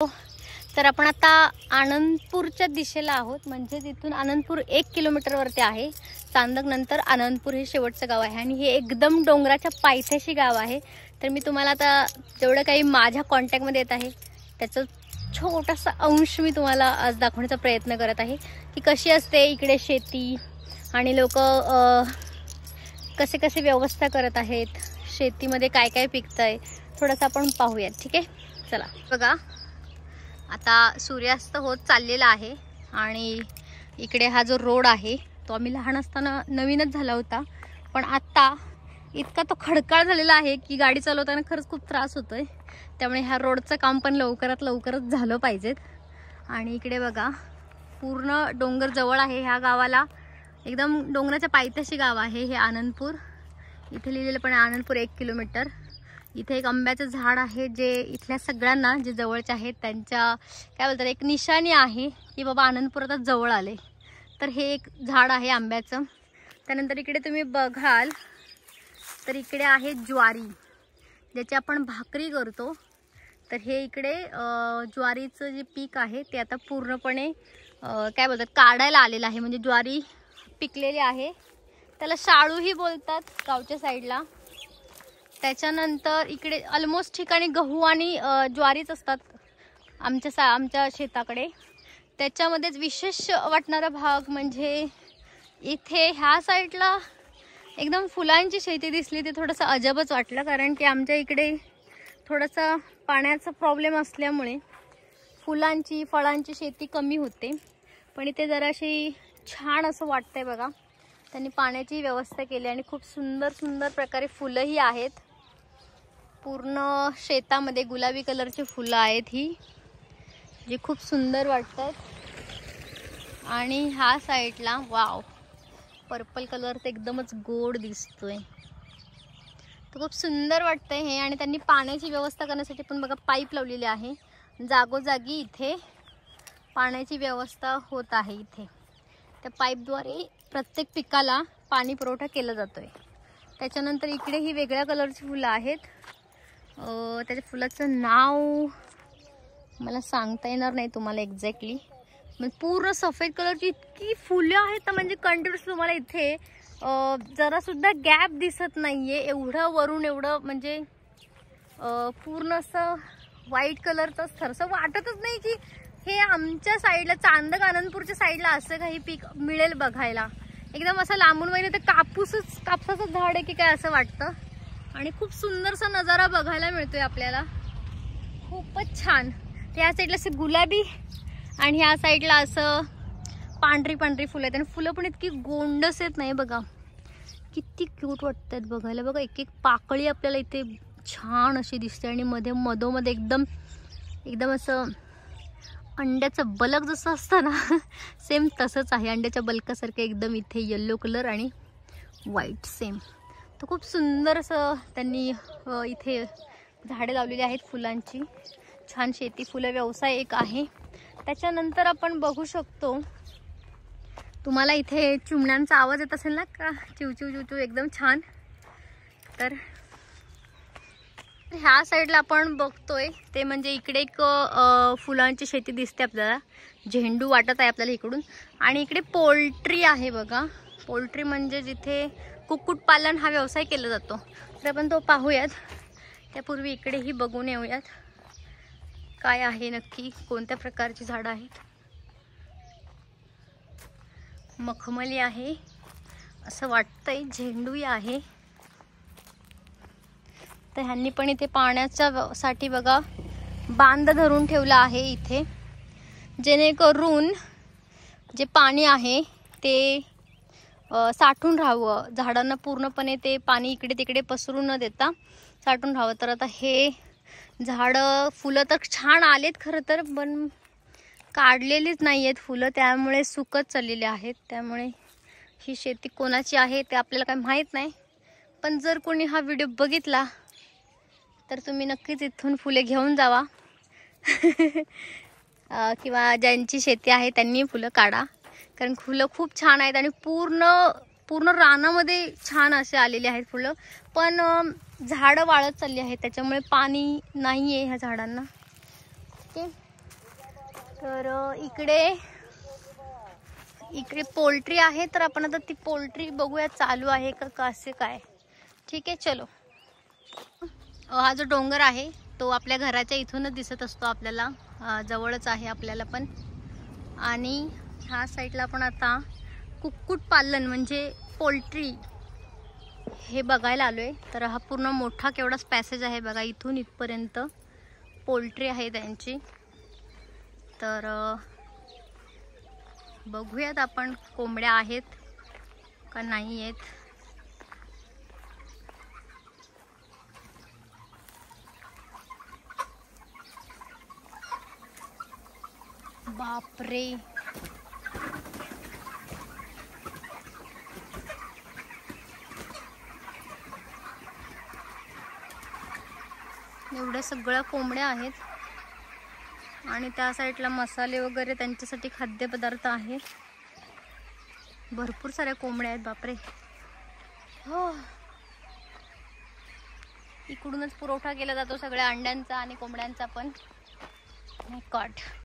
तर आपण आता आनंदपूरच्या दिशेला आहोत, म्हणजे तिथून आनंदपूर 1 किलोमीटरवरती आहे. चांदक नंतर आनंदपूर हे शेवटचं गाव आहे आणि हे एकदम डोंगराच्या पायथ्याशी गाव आहे. तर मी तुम्हाला आता जेवढं काही माझ्या कॉन्टॅक्टमध्ये येत आहे त्याचं छोटासा अंश मी तुम्हाला आज दाखवण्याचा प्रयत्न करत आहे की कशी असते इकडे शेती आणि लोक कसे कसे व्यवस्था करत आहेत, शेतीमध्ये काय काय पिकतंय थोडंसं आपण पाहूयात. ठीक आहे, चला. बघा, आता सूर्यास्त होत चाललेला आहे आणि इकडे हा जो रोड आहे तो आम्ही लहान असताना नवीनच झाला होता, पण आता इतका तो खडकाळ झालेला आहे की गाडी चालवताना खरंच खूप त्रास होतोय. त्यामुळे ह्या रोडचं काम पण लवकरात लवकरच झालं पाहिजेत. आणि इकडे बघा, पूर्ण डोंगर जवळ आहे ह्या गावाला, एकदम डोंगराच्या पायथ्याशी गाव आहे हे आनंदपूर. इथे लिहिलेलं पण आनंदपूर 1 किलोमीटर. इथे एक आंब्याचं झाड आहे जे इथल्या सगळ्यांना जे जवळचे आहेत त्यांच्या काय बोलतात एक निशाणी आहे की बाबा आनंदपूर आता जवळ आले. तर हे एक झाड आहे आंब्याचं. त्यानंतर इकडे तुम्ही बघाल तर इकडे आहे ज्वारी, ज्याची आपण भाकरी करतो. तर हे इकडे ज्वारीचं जे पीक आहे ते आता पूर्णपणे काय बोलतात काढायला आलेलं आहे, म्हणजे ज्वारी पिकलेली आहे. त्याला शाळूही बोलतात गावच्या साईडला. त्याच्यानंतर इकडे ऑलमोस्ट ठिकाणी गहू आणि ज्वारीच असतात आमच्या शेताकडे. त्याच्यामध्येच विशेष वाटणारा भाग म्हणजे इथे ह्या साईडला एकदम फुलांची शेती दिसली. ते थोडंसं अजबच वाटलं, कारण की आमच्या इकडे थोडासा पाण्याचा प्रॉब्लेम असल्यामुळे फुलांची फळांची शेती कमी होते. पण इथे जराशी छान असं वाटतंय बघा, त्यांनी पाण्याची व्यवस्था केली आणि खूप सुंदर सुंदर प्रकारे फुलंही आहेत. पूर्ण शेतामध्ये गुलाबी कलरची फुलं आहेत ही, जी खूप सुंदर वाटतात. आणि ह्या साईडला वाव, पर्पल कलर तर एकदमच गोड दिसतोय, तर खूप सुंदर वाटतंय हे. आणि त्यांनी पाण्याची व्यवस्था करण्यासाठी पण बघा पाईप लावलेले आहे. जागोजागी इथे पाण्याची व्यवस्था होत आहे. इथे त्या पाईपद्वारे प्रत्येक पिकाला पाणी पुरवठा केला जातोय. त्याच्यानंतर इकडे ही वेगळ्या कलरची फुलं आहेत. त्याच्या फुलाचं नाव मला सांगता येणार नाही तुम्हाला एक्झॅक्टली. म्हणजे पूर्ण सफेद कलरची इतकी फुलं आहेत ना, म्हणजे कंटिन्यूस तुम्हाला इथे जरा सुद्धा गॅप दिसत नाहीये. एवढं वरून एवढं म्हणजे पूर्ण असं व्हाईट कलरचं थरसं वाटतच नाही की हे आमच्या साईडला चांदक आनंदपूरच्या साईडला असं काही पीक मिळेल बघायला. एकदम असं लांबून वगैरे तर कापसाचं झाड आहे की काय असं वाटतं. आणि खूप सुंदरसा नजारा बघायला मिळतोय आपल्याला, खूपच छान. ह्या साईडला असं गुलाबी आणि ह्या साईडला असं पांढरी पांढरी फुलं आहेत. आणि फुलं पण इतकी गोंडस आहेत नाही बघा, किती क्यूट वाटतात बघायला. बघा एक एक पाकळी आपल्याला इथे छान अशी दिसते आणि मधोमध एकदम असं अंड्याचं बलक जसं असतं ना सेम तसंच आहे. अंड्याच्या बलकासारखं एकदम इथे येल्लो कलर आणि व्हाईट सेम. तर खूप सुंदर असं त्यांनी इथे झाडे लावलेली आहेत फुलांची. छान शेती फुलं व्यवसाय एक आहे. त्याच्यानंतर आपण बघू शकतो, तुम्हाला इथे चिमण्यांचा आवाज येत असेल ना का, चिवचिव चिवचिव एकदम छान. तर ह्या साईडला आपण बघतोय ते म्हणजे इकडे एक फुलांची शेती दिसते आपल्याला, झेंडू वाटत आहे आपल्याला इकडून. आणि इकडे पोल्ट्री आहे बघा. पोल्ट्री म्हणजे जिथे कुक्कुटपालन हा व्यवसाय केला जातो. तर आपण तो पाहूयात. त्यापूर्वी इकडेही बघून येऊयात काय आहे नक्की, कोणत्या प्रकारची झाडं आहेत. मखमली आहे असं वाटतंय, झेंडूही आहे. तर ह्यांनी पण इथे पाण्याच्या साठी बघा बांध धरून ठेवला आहे इथे, जेणेकरून जे पाणी आहे ते साठून राहावं, झाडांना पूर्णपणे ते पाणी इकडे तिकडे पसरून न देता साठून राहावं. तर आता हे झाडं फुलं तर छान आलेत खरं तर, पण काढलेलीच नाही आहेत फुलं, त्यामुळे सुकत चाललेले आहेत. त्यामुळे ही शेती कोणाची आहे ते आपल्याला काही माहीत नाही. पण जर कोणी हा व्हिडिओ बघितला तर तुम्ही नक्कीच इथून फुले घेऊन जावा किंवा ज्यांची शेती आहे त्यांनी फुलं काढा, कारण फुलं खूप छान आहेत आणि पूर्ण रानामध्ये छान असे आलेले आहेत फुलं. पण झाडं वाळत चालली आहेत, त्याच्यामुळे पाणी नाही आहे ह्या झाडांना. ओके, तर इकडे पोल्ट्री आहे, तर आपण आता ती पोल्ट्री बघूया चालू आहे का कसे काय. ठीक आहे, चलो. हा जो डोंगर आहे तो आपल्या घराच्या इथूनच दिसत असतो आपल्याला, जवळच आहे आपल्याला पण. आणि ह्या साईडला आपण आता कुक्कुटपालन म्हणजे पोल्ट्री हे बघायला आलोय. तर हा पूर्ण मोठा केवढाच पॅसेज आहे बघा, इथून इथपर्यंत पोल्ट्री आहे त्यांची. तर बघूयात आपण कोंबड्या आहेत का नाही आहेत. बापरे, एवढ्या सगळ्या कोंबड्या आहेत. आणि त्या साईडला मसाले वगैरे त्यांच्यासाठी खाद्यपदार्थ आहेत. भरपूर साऱ्या कोंबड्या आहेत, बापरे. हो, इकडूनच पुरवठा केला जातो सगळ्या अंड्यांचा आणि कोंबड्यांचा पण. माय गॉड.